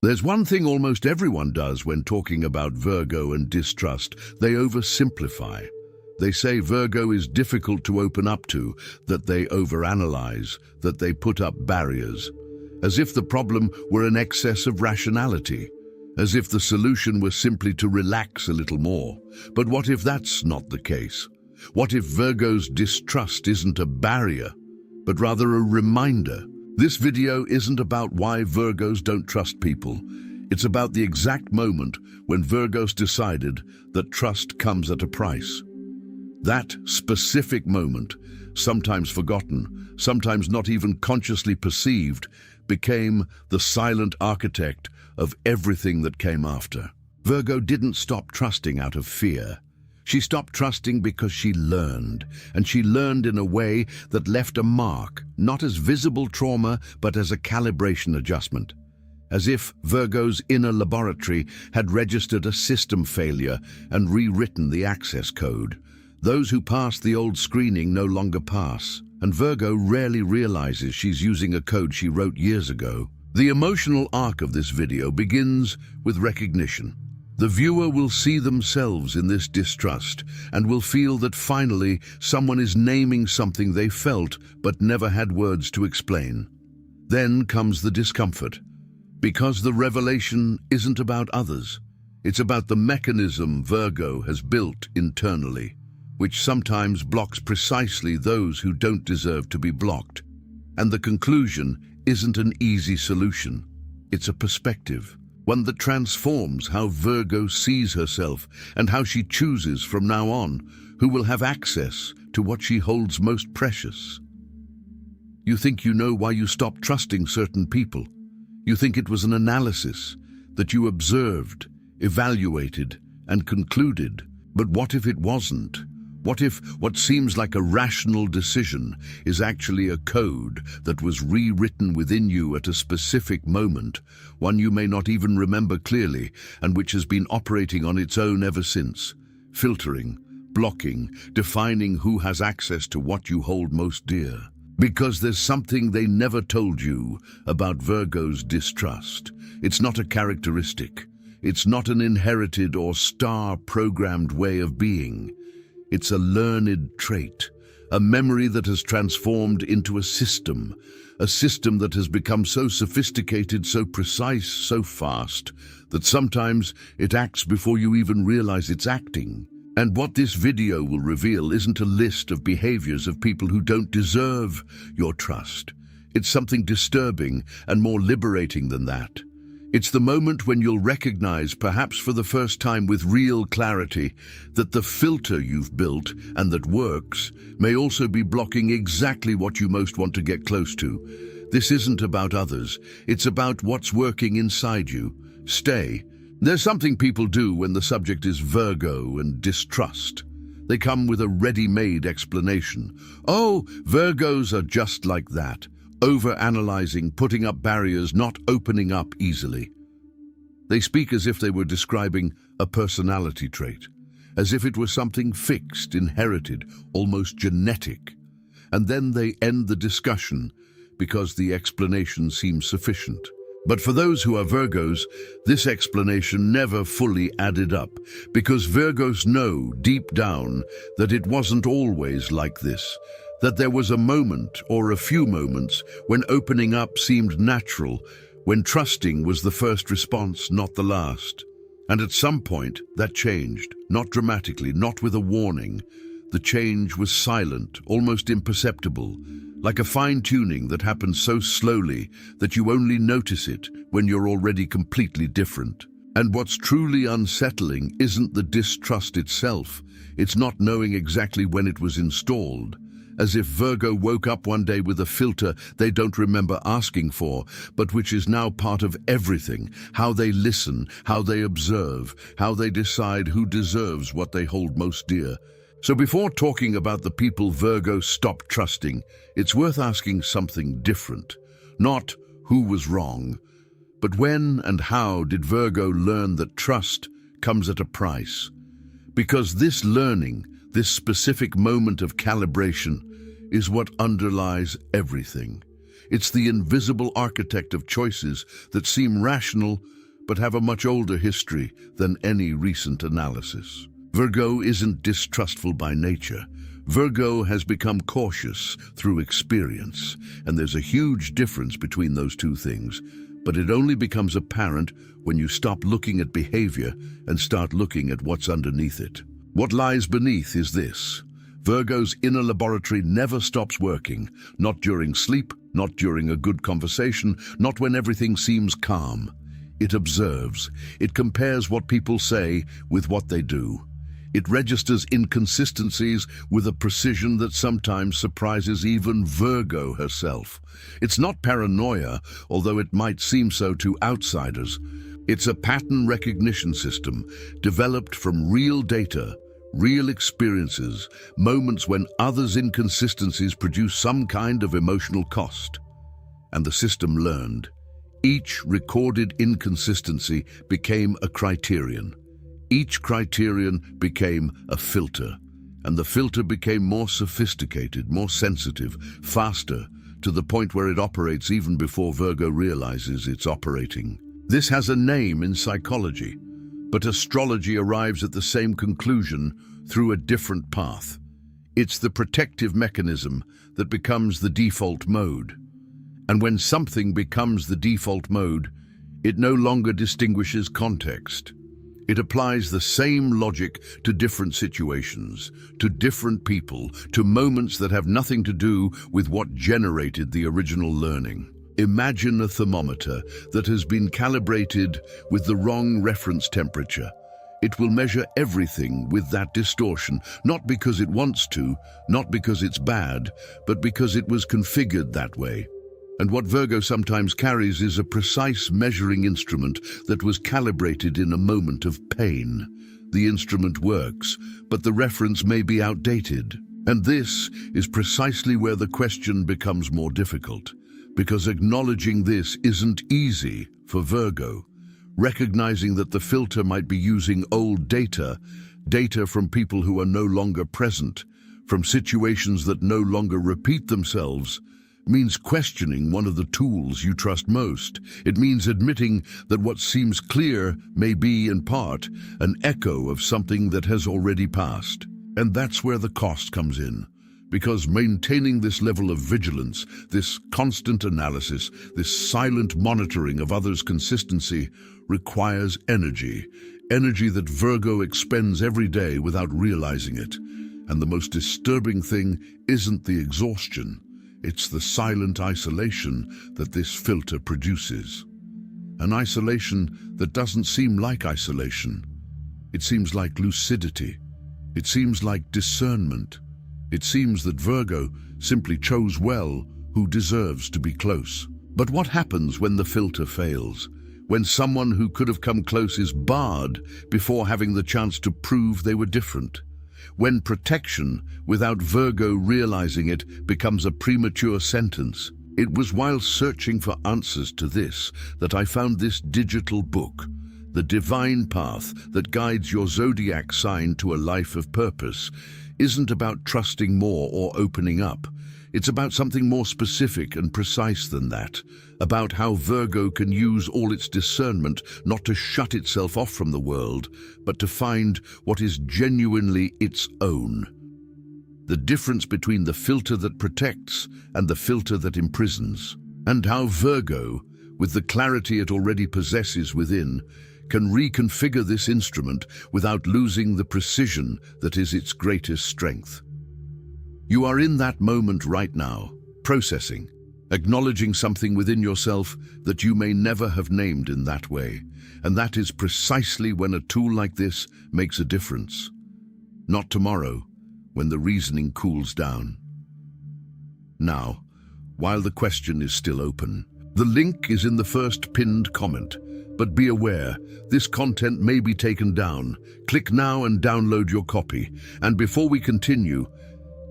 There's one thing almost everyone does when talking about Virgo and distrust. They oversimplify. They say Virgo is difficult to open up to, that they overanalyze, that they put up barriers, as if the problem were an excess of rationality, as if the solution were simply to relax a little more. But what if that's not the case? What if Virgo's distrust isn't a barrier, but rather a reminder? This video isn't about why Virgos don't trust people. It's about the exact moment when Virgos decided that trust comes at a price. That specific moment, sometimes forgotten, sometimes not even consciously perceived, became the silent architect of everything that came after. Virgo didn't stop trusting out of fear. She stopped trusting because she learned, and she learned in a way that left a mark, not as visible trauma, but as a calibration adjustment. As if Virgo's inner laboratory had registered a system failure and rewritten the access code. Those who passed the old screening no longer pass, and Virgo rarely realizes she's using a code she wrote years ago. The emotional arc of this video begins with recognition. The viewer will see themselves in this distrust and will feel that finally someone is naming something they felt but never had words to explain. Then comes the discomfort, because the revelation isn't about others. It's about the mechanism Virgo has built internally, which sometimes blocks precisely those who don't deserve to be blocked. And the conclusion isn't an easy solution. It's a perspective, one that transforms how Virgo sees herself and how she chooses from now on who will have access to what she holds most precious. You think you know why you stopped trusting certain people. You think it was an analysis that you observed, evaluated, and concluded. But what if it wasn't? What if what seems like a rational decision is actually a code that was rewritten within you at a specific moment, one you may not even remember clearly, and which has been operating on its own ever since, filtering, blocking, defining who has access to what you hold most dear? Because there's something they never told you about Virgo's distrust. It's not a characteristic. It's not an inherited or star-programmed way of being. It's a learned trait, a memory that has transformed into a system that has become so sophisticated, so precise, so fast, that sometimes it acts before you even realize it's acting. And what this video will reveal isn't a list of behaviors of people who don't deserve your trust. It's something disturbing and more liberating than that. It's the moment when you'll recognize, perhaps for the first time with real clarity, that the filter you've built and that works may also be blocking exactly what you most want to get close to. This isn't about others. It's about what's working inside you. Stay. There's something people do when the subject is Virgo and distrust. They come with a ready-made explanation. Oh, Virgos are just like that. Over-analyzing, putting up barriers, not opening up easily. They speak as if they were describing a personality trait, as if it was something fixed, inherited, almost genetic. And then they end the discussion because the explanation seems sufficient. But for those who are Virgos, this explanation never fully added up, because Virgos know deep down that it wasn't always like this, that there was a moment or a few moments when opening up seemed natural, when trusting was the first response, not the last. And at some point, that changed, not dramatically, not with a warning. The change was silent, almost imperceptible, like a fine-tuning that happens so slowly that you only notice it when you're already completely different. And what's truly unsettling isn't the distrust itself. It's not knowing exactly when it was installed. As if Virgo woke up one day with a filter they don't remember asking for, but which is now part of everything: how they listen, how they observe, how they decide who deserves what they hold most dear. So before talking about the people Virgo stopped trusting, it's worth asking something different. Not who was wrong, but when and how did Virgo learn that trust comes at a price? Because this learning, this specific moment of calibration, is what underlies everything. It's the invisible architect of choices that seem rational but have a much older history than any recent analysis. Virgo isn't distrustful by nature. Virgo has become cautious through experience, and there's a huge difference between those two things, but it only becomes apparent when you stop looking at behavior and start looking at what's underneath it. What lies beneath is this: Virgo's inner laboratory never stops working, not during sleep, not during a good conversation, not when everything seems calm. It observes. It compares what people say with what they do. It registers inconsistencies with a precision that sometimes surprises even Virgo herself. It's not paranoia, although it might seem so to outsiders. It's a pattern recognition system developed from real data, real experiences, moments when others' inconsistencies produce some kind of emotional cost. And the system learned. Each recorded inconsistency became a criterion. Each criterion became a filter, and the filter became more sophisticated, more sensitive, faster, to the point where it operates even before Virgo realizes it's operating. This has a name in psychology, but astrology arrives at the same conclusion through a different path. It's the protective mechanism that becomes the default mode. And when something becomes the default mode, it no longer distinguishes context. It applies the same logic to different situations, to different people, to moments that have nothing to do with what generated the original learning. Imagine a thermometer that has been calibrated with the wrong reference temperature. It will measure everything with that distortion, not because it wants to, not because it's bad, but because it was configured that way. And what Virgo sometimes carries is a precise measuring instrument that was calibrated in a moment of pain. The instrument works, but the reference may be outdated. And this is precisely where the question becomes more difficult, because acknowledging this isn't easy for Virgo. Recognizing that the filter might be using old data from people who are no longer present, from situations that no longer repeat themselves, means questioning one of the tools you trust most. It means admitting that what seems clear may be, in part, an echo of something that has already passed. And that's where the cost comes in. Because maintaining this level of vigilance, this constant analysis, this silent monitoring of others' consistency requires energy. Energy that Virgo expends every day without realizing it. And the most disturbing thing isn't the exhaustion. It's the silent isolation that this filter produces. An isolation that doesn't seem like isolation. It seems like lucidity. It seems like discernment. It seems that Virgo simply chose well who deserves to be close. But what happens when the filter fails? When someone who could have come close is barred before having the chance to prove they were different? When protection, without Virgo realizing it, becomes a premature sentence? It was while searching for answers to this that I found this digital book, The Divine Path That Guides Your Zodiac Sign to a Life of Purpose. Isn't about trusting more or opening up. It's about something more specific and precise than that, about how Virgo can use all its discernment not to shut itself off from the world, but to find what is genuinely its own. The difference between the filter that protects and the filter that imprisons, and how Virgo, with the clarity it already possesses within, can reconfigure this instrument without losing the precision that is its greatest strength. You are in that moment right now, processing, acknowledging something within yourself that you may never have named in that way, and that is precisely when a tool like this makes a difference. Not tomorrow, when the reasoning cools down. Now, while the question is still open, the link is in the first pinned comment, but be aware, this content may be taken down. Click now and download your copy. And before we continue,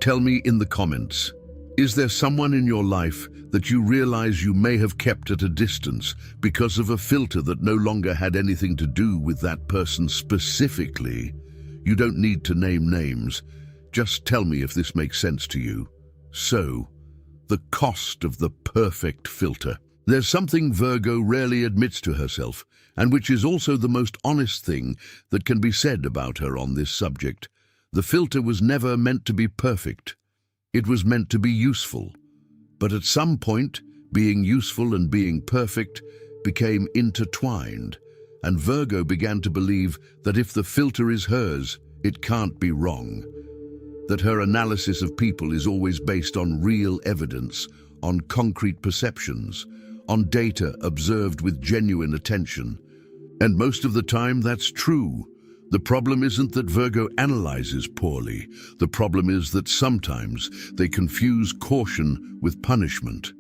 tell me in the comments, is there someone in your life that you realize you may have kept at a distance because of a filter that no longer had anything to do with that person specifically? You don't need to name names. Just tell me if this makes sense to you. So, the cost of the perfect filter. There's something Virgo rarely admits to herself, and which is also the most honest thing that can be said about her on this subject. The filter was never meant to be perfect. It was meant to be useful. But at some point, being useful and being perfect became intertwined, and Virgo began to believe that if the filter is hers, it can't be wrong. That her analysis of people is always based on real evidence, on concrete perceptions, on data observed with genuine attention. And most of the time, that's true. The problem isn't that Virgo analyzes poorly. The problem is that sometimes they confuse caution with punishment.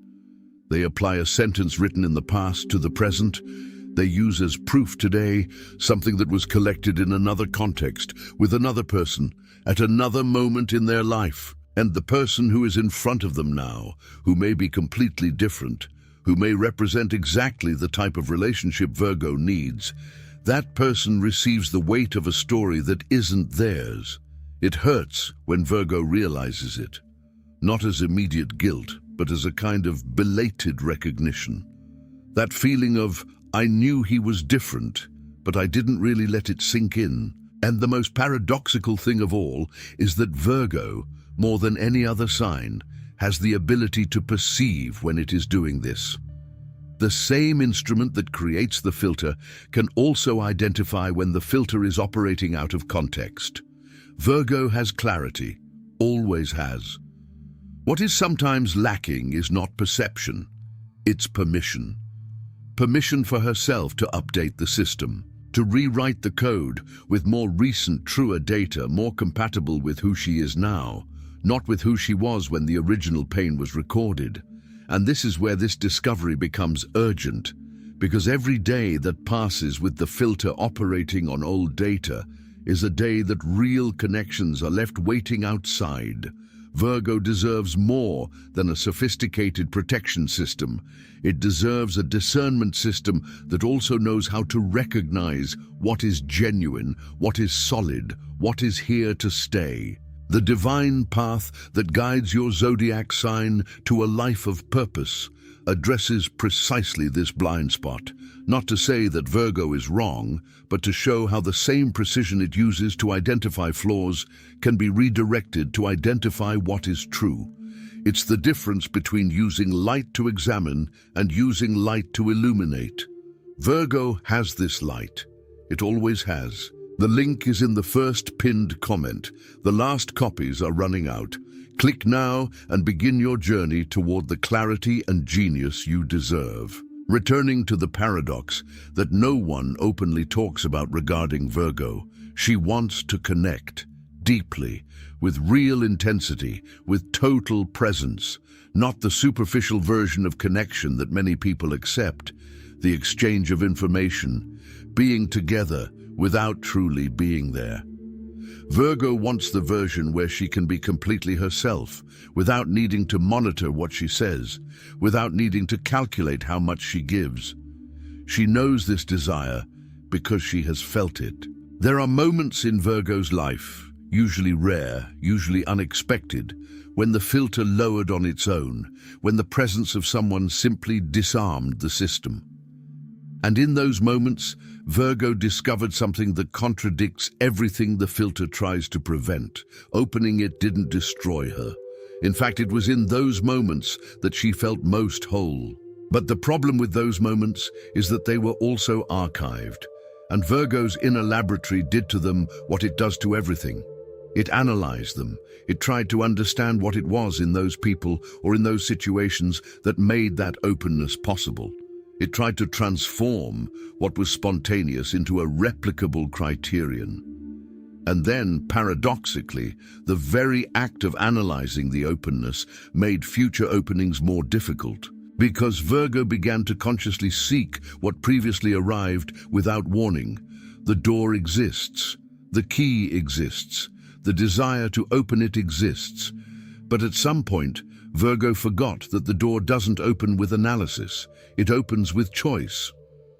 They apply a sentence written in the past to the present. They use as proof today something that was collected in another context, with another person, at another moment in their life. And the person who is in front of them now, who may be completely different, who may represent exactly the type of relationship Virgo needs, that person receives the weight of a story that isn't theirs. It hurts when Virgo realizes it, not as immediate guilt, but as a kind of belated recognition. That feeling of, I knew he was different, but I didn't really let it sink in. And the most paradoxical thing of all is that Virgo, more than any other sign, has the ability to perceive when it is doing this. The same instrument that creates the filter can also identify when the filter is operating out of context. Virgo has clarity, always has. What is sometimes lacking is not perception, it's permission. Permission for herself to update the system, to rewrite the code with more recent, truer data, more compatible with who she is now, not with who she was when the original pain was recorded. And this is where this discovery becomes urgent, because every day that passes with the filter operating on old data is a day that real connections are left waiting outside. Virgo deserves more than a sophisticated protection system. It deserves a discernment system that also knows how to recognize what is genuine, what is solid, what is here to stay. The divine path that guides your zodiac sign to a life of purpose addresses precisely this blind spot. Not to say that Virgo is wrong, but to show how the same precision it uses to identify flaws can be redirected to identify what is true. It's the difference between using light to examine and using light to illuminate. Virgo has this light. It always has. The link is in the first pinned comment. The last copies are running out. Click now and begin your journey toward the clarity and genius you deserve. Returning to the paradox that no one openly talks about regarding Virgo, she wants to connect deeply, with real intensity, with total presence, not the superficial version of connection that many people accept, the exchange of information, being together without truly being there. Virgo wants the version where she can be completely herself, without needing to monitor what she says, without needing to calculate how much she gives. She knows this desire because she has felt it. There are moments in Virgo's life, usually rare, usually unexpected, when the filter lowered on its own, when the presence of someone simply disarmed the system. And in those moments, Virgo discovered something that contradicts everything the filter tries to prevent. Opening it didn't destroy her. In fact, it was in those moments that she felt most whole. But the problem with those moments is that they were also archived. And Virgo's inner laboratory did to them what it does to everything. It analyzed them. It tried to understand what it was in those people or in those situations that made that openness possible. It tried to transform what was spontaneous into a replicable criterion. And then, paradoxically, the very act of analyzing the openness made future openings more difficult, because Virgo began to consciously seek what previously arrived without warning. The door exists, the key exists, the desire to open it exists. But at some point, Virgo forgot that the door doesn't open with analysis, it opens with choice.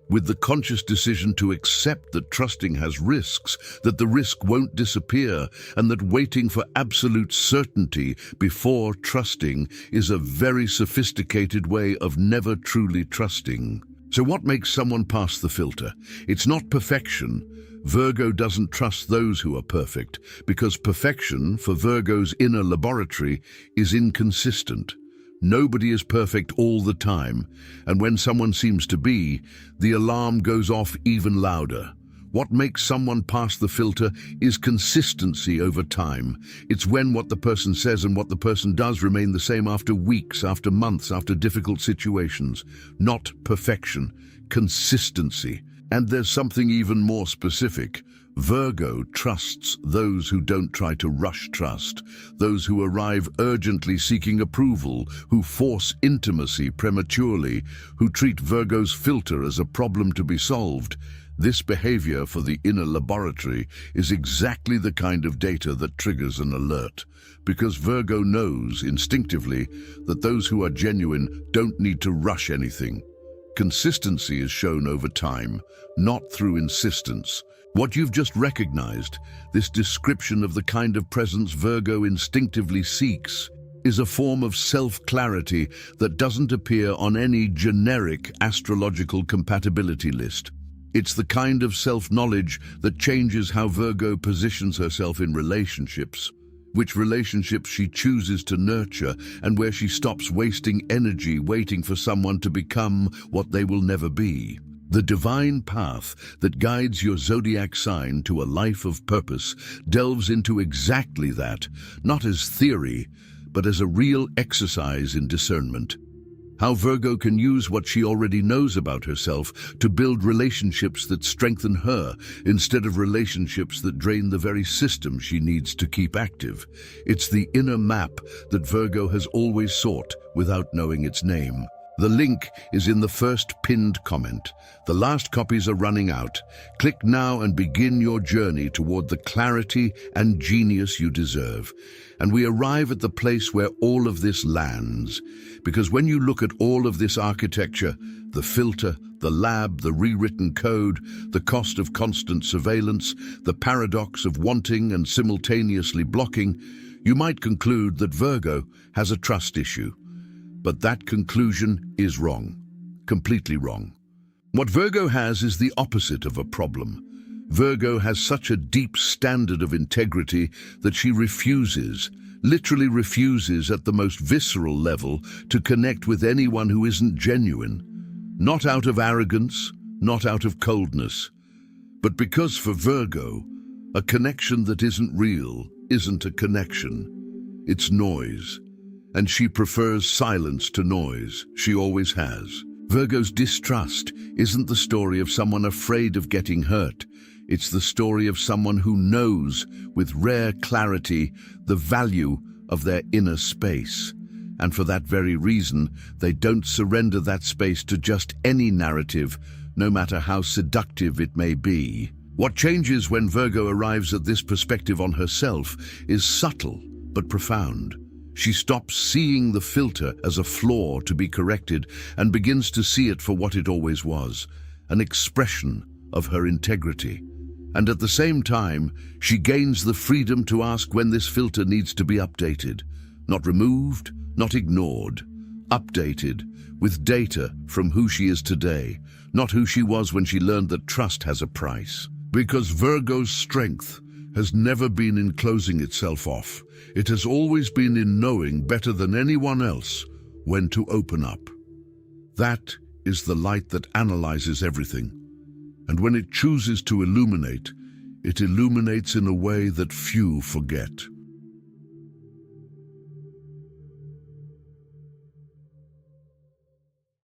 with the conscious decision to accept that trusting has risks, that the risk won't disappear, and that waiting for absolute certainty before trusting is a very sophisticated way of never truly trusting. So what makes someone pass the filter? It's not perfection. Virgo doesn't trust those who are perfect, because perfection, for Virgo's inner laboratory, is inconsistent. Nobody is perfect all the time, and when someone seems to be, the alarm goes off even louder. What makes someone pass the filter is consistency over time. It's when what the person says and what the person does remain the same after weeks, after months, after difficult situations. Not perfection, consistency. And there's something even more specific. Virgo trusts those who don't try to rush trust, those who arrive urgently seeking approval, who force intimacy prematurely, who treat Virgo's filter as a problem to be solved. This behavior for the inner laboratory is exactly the kind of data that triggers an alert, because Virgo knows instinctively that those who are genuine don't need to rush anything. Consistency is shown over time, not through insistence. What you've just recognized, this description of the kind of presence Virgo instinctively seeks, is a form of self-clarity that doesn't appear on any generic astrological compatibility list. It's the kind of self-knowledge that changes how Virgo positions herself in relationships, which relationships she chooses to nurture, and where she stops wasting energy waiting for someone to become what they will never be. The divine path that guides your zodiac sign to a life of purpose delves into exactly that, not as theory, but as a real exercise in discernment. How Virgo can use what she already knows about herself to build relationships that strengthen her instead of relationships that drain the very system she needs to keep active. It's the inner map that Virgo has always sought without knowing its name. The link is in the first pinned comment. The last copies are running out. Click now and begin your journey toward the clarity and genius you deserve. And we arrive at the place where all of this lands. Because when you look at all of this architecture, the filter, the lab, the rewritten code, the cost of constant surveillance, the paradox of wanting and simultaneously blocking, you might conclude that Virgo has a trust issue. But that conclusion is wrong, completely wrong. What Virgo has is the opposite of a problem. Virgo has such a deep standard of integrity that she refuses, literally refuses at the most visceral level, to connect with anyone who isn't genuine. Not out of arrogance, not out of coldness, but because for Virgo, a connection that isn't real isn't a connection. It's noise. And she prefers silence to noise. She always has. Virgo's distrust isn't the story of someone afraid of getting hurt. It's the story of someone who knows, with rare clarity, the value of their inner space. And for that very reason, they don't surrender that space to just any narrative, no matter how seductive it may be. What changes when Virgo arrives at this perspective on herself is subtle but profound. She stops seeing the filter as a flaw to be corrected and begins to see it for what it always was, an expression of her integrity. And at the same time, she gains the freedom to ask when this filter needs to be updated. Not removed, not ignored. Updated, with data from who she is today, not who she was when she learned that trust has a price. Because Virgo's strength has never been in closing itself off. It has always been in knowing better than anyone else when to open up. That is the light that analyzes everything. And when it chooses to illuminate, it illuminates in a way that few forget.